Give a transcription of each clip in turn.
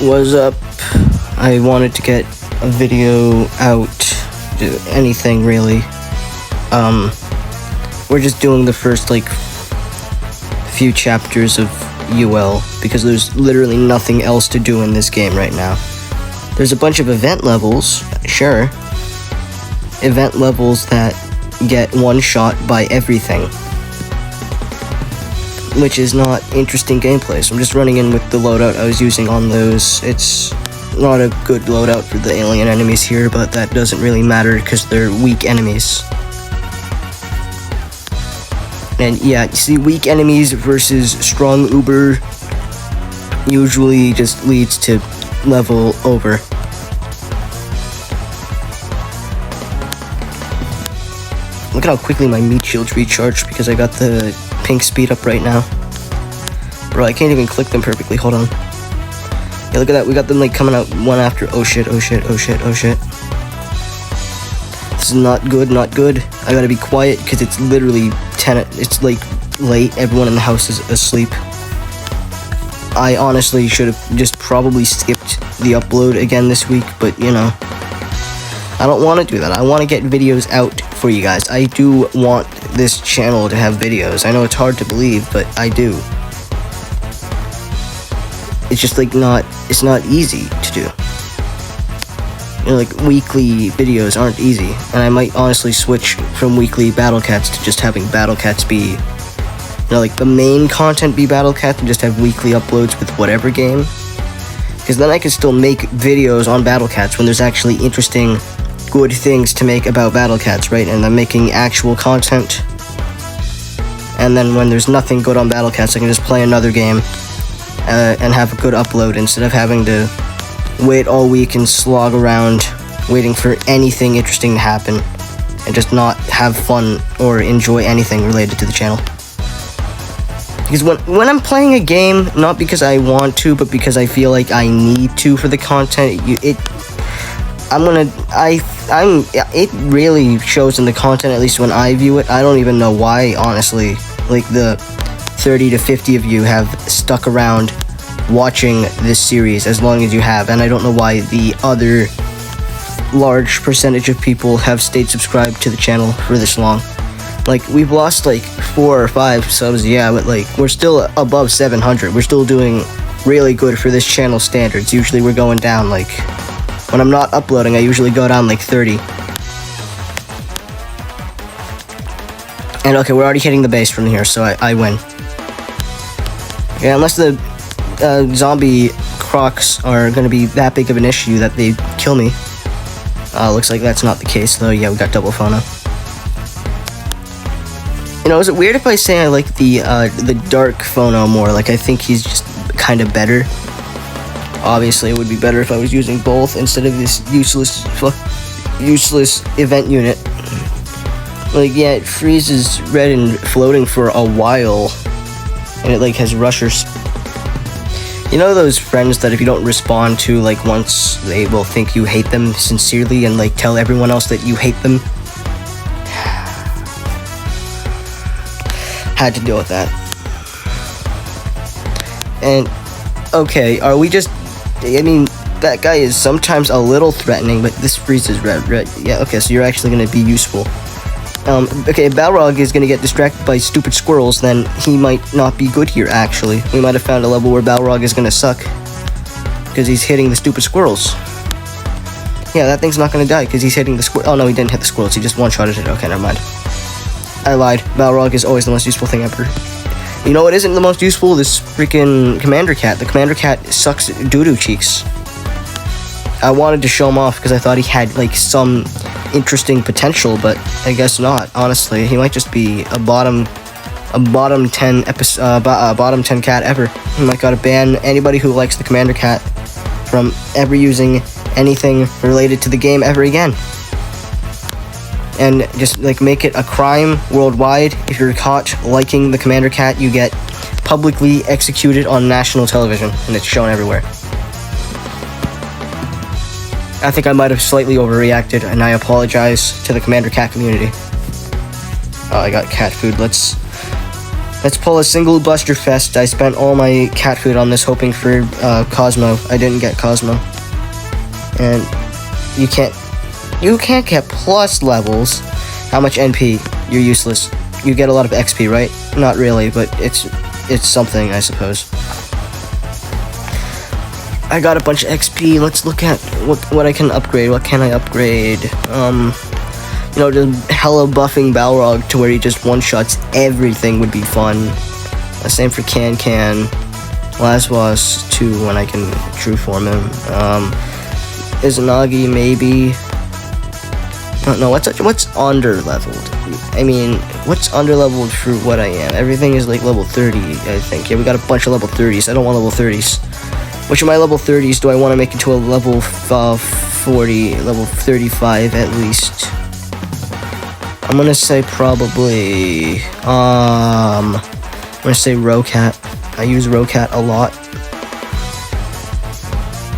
was up. I wanted to get a video out, anything really. We're just doing the first like few chapters of UL because there's literally nothing else to do in this game right now. There's a bunch of event levels, sure. Event levels that get one shot by everything, which is not interesting gameplay, so I'm just running in with the loadout I was using on those. It's not a good loadout for the alien enemies here, but that doesn't really matter because they're weak enemies. And yeah, you see, weak enemies versus strong uber usually just leads to level over. Look at how quickly my meat shields recharge because I got the pink speed up right now. Bro, I can't even click them perfectly. Hold on. Yeah, look at that. We got them like coming out one after. Oh shit, oh shit, oh shit, oh shit. This is not good, not good. I gotta be quiet because it's literally 10. It's like late. Everyone in the house is asleep. I honestly should have just probably skipped the upload again this week, but you know, I don't want to do that. I want to get videos out for you guys. I do want this channel to have videos. I know it's hard to believe, but I do. It's just like it's not easy to do. You know, like weekly videos aren't easy, and I might honestly switch from weekly Battle Cats to just having Battle Cats be, you know, like the main content be Battle Cats and just have weekly uploads with whatever game. Because then I can still make videos on Battle Cats when there's actually interesting, good things to make about Battle Cats, right? And I'm making actual content. And then when there's nothing good on Battle Cats, I can just play another game and have a good upload instead of having to wait all week and slog around waiting for anything interesting to happen and just not have fun or enjoy anything related to the channel. Because when I'm playing a game, not because I want to, but because I feel like I need to for the content, it really shows in the content, at least when I view it. I don't even know why, honestly. Like, the 30 to 50 of you have stuck around watching this series as long as you have, and I don't know why the other large percentage of people have stayed subscribed to the channel for this long. Like, we've lost like 4 or 5 subs, yeah, but like, we're still above 700. We're still doing really good for this channel standards. Usually we're going down, like, when I'm not uploading, I usually go down like 30. And okay, we're already hitting the base from here, so I win. Yeah, unless the zombie crocs are going to be that big of an issue that they kill me. Looks like that's not the case, though. Yeah, we got double phono. You know, is it weird if I say I like the dark phono more? Like, I think he's just kind of better. Obviously, it would be better if I was using both instead of this useless event unit. Like, yeah, it freezes red and floating for a while, and it like has rushers. You know those friends that if you don't respond to like once, they will think you hate them sincerely and like tell everyone else that you hate them? Had to deal with that. And okay, are we just, I mean, that guy is sometimes a little threatening, but this freezes red. Yeah, okay, so you're actually going to be useful. Okay, if Balrog is going to get distracted by stupid squirrels, then he might not be good here, actually. We might have found a level where Balrog is going to suck, because he's hitting the stupid squirrels. Yeah, that thing's not going to die, because he's hitting the squirrel. Oh, no, he didn't hit the squirrels, he just one-shotted it. Okay, never mind. I lied. Balrog is always the most useful thing ever. You know what isn't the most useful? This freaking Commander Cat. The Commander Cat sucks doo-doo cheeks. I wanted to show him off because I thought he had, like, some interesting potential, but I guess not, honestly. He might just be a bottom 10 cat ever. Oh my god, ban anybody who likes the Commander Cat from ever using anything related to the game ever again. And just, like, make it a crime worldwide. If you're caught liking the Commander Cat, you get publicly executed on national television, and it's shown everywhere. I think I might have slightly overreacted, and I apologize to the Commander Cat community. Oh, I got cat food. Let's Let's pull a single Buster Fest. I spent all my cat food on this hoping for Cosmo. I didn't get Cosmo. And you can't get plus levels. How much NP? You're useless. You get a lot of XP, right? Not really, but it's something, I suppose. I got a bunch of XP. Let's look at what I can upgrade. What can I upgrade? You know, just hella buffing Balrog to where he just one-shots everything would be fun. Same for Can. Laswas too, when I can true form him. Izanagi maybe. I don't know, what's under-leveled? I mean, what's under-leveled for what I am? Everything is like level 30, I think. Yeah, we got a bunch of level 30s. I don't want level 30s. Which of my level 30s do I want to make into a level 40, level 35 at least? I'm gonna say probably, I'm gonna say Rocat. I use Rocat a lot.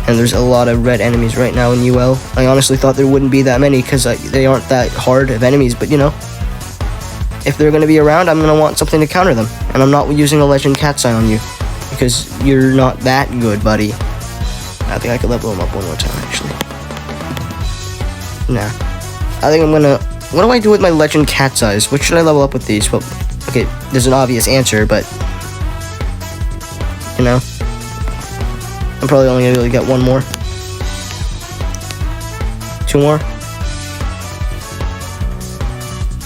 And there's a lot of red enemies right now in UL. I honestly thought there wouldn't be that many because they aren't that hard of enemies, but you know, if they're gonna be around, I'm gonna want something to counter them. And I'm not using a Legend Cat's Eye on you because you're not that good, buddy. I think I could level him up one more time, actually. Nah. I think I'm gonna... What do I do with my Legend Cat's Eyes? What should I level up with these? Well, okay, there's an obvious answer, but... You know? I'm probably only gonna be able to get one more. 2 more?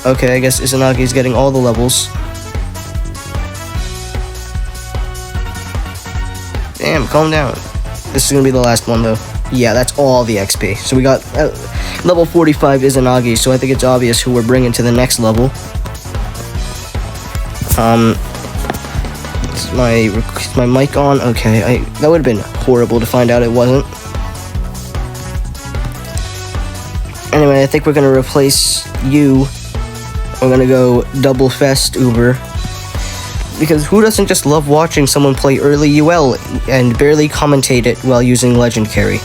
Okay, I guess Izanagi's getting all the levels. Damn, calm down. This is gonna be the last one, though. Yeah, that's all the XP. So we got level 45 Izanagi, so I think it's obvious who we're bringing to the next level. Is my mic on? Okay, that would have been horrible to find out it wasn't. Anyway, I think we're gonna replace you. We're gonna go double Fest Uber. Because who doesn't just love watching someone play early UL and barely commentate it while using Legend Carry?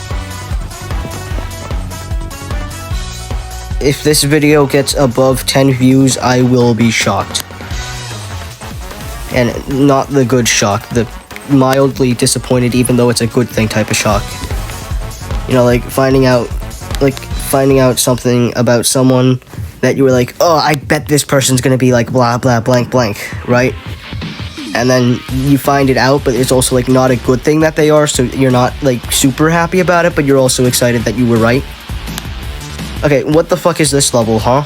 If this video gets above 10 views, I will be shocked. And not the good shock, the mildly disappointed even though it's a good thing type of shock. You know, like finding out something about someone that you were like, oh, I bet this person's gonna be like blah blah blank blank, right? And then you find it out, but it's also like not a good thing that they are, so you're not like super happy about it, but you're also excited that you were right. Okay, what the fuck is this level, huh?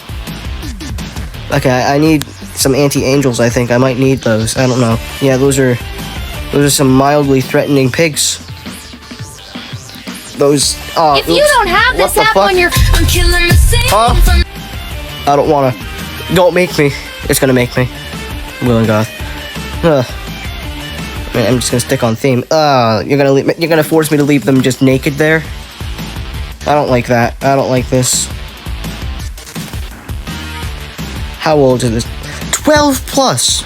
Okay, I need some anti-angels, I think. I might need those. I don't know. Yeah, those are some mildly threatening pigs. Those, if you don't have this app on your... I'm killing the scene. Huh? I don't wanna. Don't make me. It's gonna make me. Willing God. Man, I'm just gonna stick on theme. You're gonna force me to leave them just naked there? I don't like that. I don't like this. How old is this? 12 plus.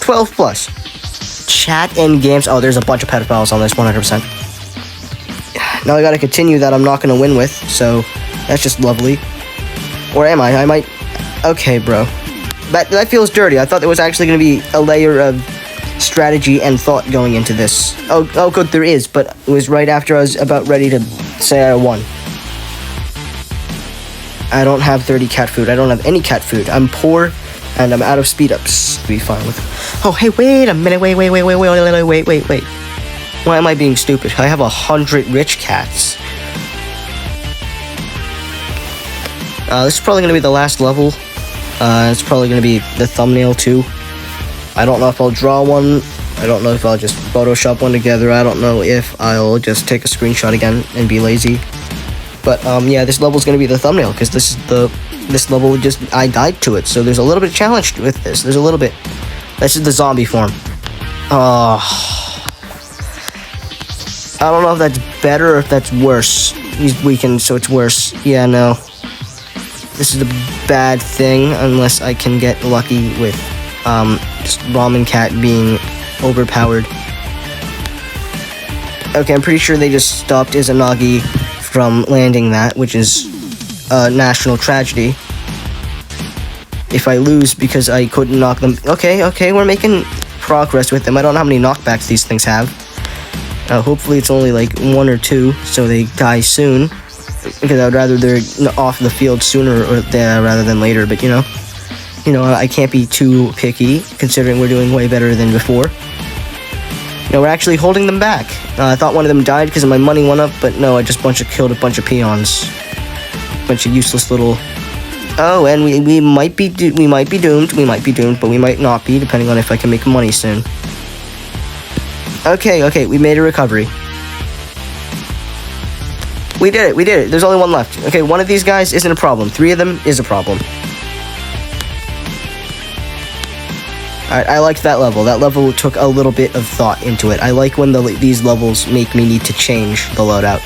12 plus. Chat and games. Oh, there's a bunch of pedophiles on this, 100%. Now I gotta continue that I'm not gonna win with, so that's just lovely. Or am I? I might... Okay, bro. That feels dirty. I thought there was actually gonna be a layer of strategy and thought going into this. Oh, good, there is, but it was right after I was about ready to say I won. I don't have 30 cat food. I don't have any cat food. I'm poor, and I'm out of speed ups to be fine with it. Oh, hey, wait a minute. Wait. Why am I being stupid? I have 100 rich cats. This is probably going to be the last level. It's probably going to be the thumbnail, too. I don't know if I'll draw one. I don't know if I'll just Photoshop one together. I don't know if I'll just take a screenshot again and be lazy. But, yeah, this level's gonna be the thumbnail, because this level I died to it, so there's a little bit of challenge with this. There's a little bit. This is the zombie form. I don't know if that's better or if that's worse. He's weakened, so it's worse. Yeah, no. This is a bad thing, unless I can get lucky with, just Ramen Cat being overpowered. Okay, I'm pretty sure they just stopped Izanagi from landing that, which is a national tragedy. if I lose because I couldn't knock them. Okay, we're making progress with them. I don't know how many knockbacks these things have. Hopefully it's only like 1 or 2, so they die soon. Because I would rather they're off the field sooner rather than later. But you know, I can't be too picky considering we're doing way better than before. We're actually holding them back. I thought one of them died because my money went up, but no, I just killed a bunch of peons, bunch of useless little. Oh, and we might be doomed, but we might not be, depending on if I can make money soon. Okay, we made a recovery. We did it. There's only one left. Okay, one of these guys isn't a problem. 3 of them is a problem. Alright, I liked that level. That level took a little bit of thought into it. I like when these levels make me need to change the loadout.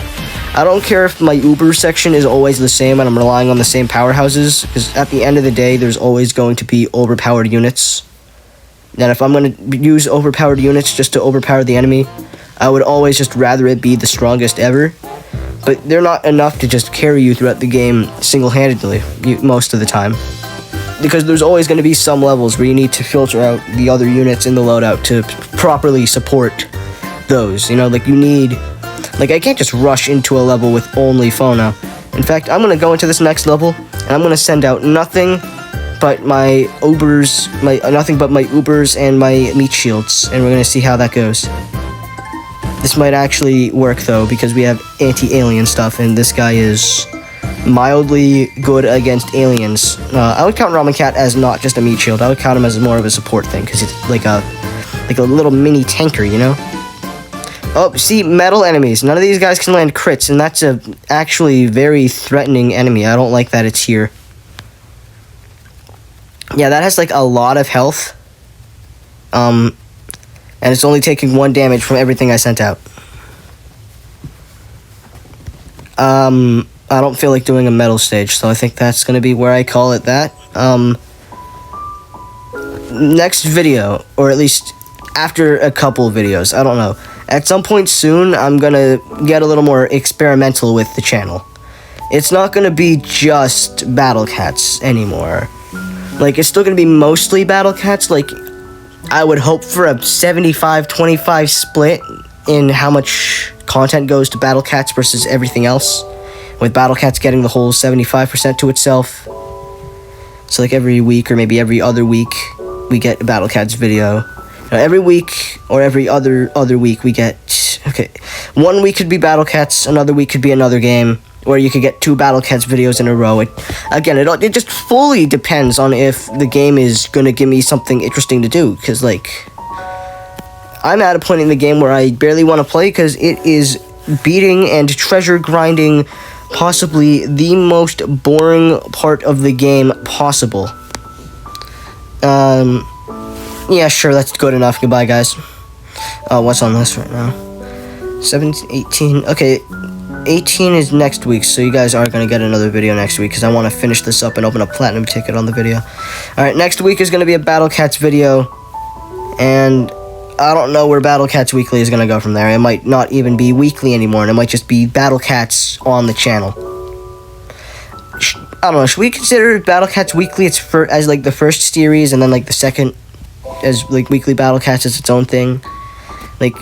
I don't care if my Uber section is always the same and I'm relying on the same powerhouses, because at the end of the day, there's always going to be overpowered units. And if I'm going to use overpowered units just to overpower the enemy, I would always just rather it be the strongest ever. But they're not enough to just carry you throughout the game single-handedly, most of the time. Because there's always going to be some levels where you need to filter out the other units in the loadout to properly support those. Like you need... Like, I can't just rush into a level with only Fono. In fact, I'm going to go into this next level, and I'm going to send out nothing but my Ubers, and my meat shields, and we're going to see how that goes. This might actually work, though, because we have anti-alien stuff, and this guy is mildly good against aliens. I would count Ramen Cat as not just a meat shield. I would count him as more of a support thing, because it's like a little mini tanker, Oh, see, metal enemies. None of these guys can land crits, and that's a actually very threatening enemy. I don't like that it's here. Yeah, that has like a lot of health. And it's only taking 1 damage from everything I sent out. I don't feel like doing a metal stage, so I think that's going to be where I call it that. Next video, or at least after a couple of videos, I don't know. At some point soon, I'm going to get a little more experimental with the channel. It's not going to be just Battle Cats anymore. Like, it's still going to be mostly Battle Cats. Like, I would hope for a 75-25 split in how much content goes to Battle Cats versus everything else. With Battle Cats getting the whole 75% to itself. So, like, every week or maybe every other week, we get a Battle Cats video. Every week or every other week we get... Okay, 1 week could be Battle Cats, another week could be another game, where you could get 2 Battle Cats videos in a row. It just fully depends on if the game is going to give me something interesting to do, because, like, I'm at a point in the game where I barely want to play, because it is beating and treasure grinding possibly the most boring part of the game possible. Yeah, sure, that's good enough. Goodbye, guys. What's on this right now? 17, 18. Okay, 18 is next week, so you guys are going to get another video next week, because I want to finish this up and open a platinum ticket on the video. Alright, next week is going to be a Battle Cats video, and I don't know where Battle Cats Weekly is going to go from there. It might not even be weekly anymore, and it might just be Battle Cats on the channel. I don't know, should we consider Battle Cats Weekly as like the first series, and then like the second as like weekly Battle Cats as its own thing? Like,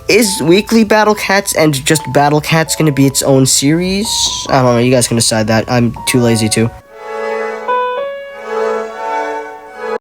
is weekly Battle Cats and just Battle Cats going to be its own series? I don't know, you guys can decide that. I'm too lazy to.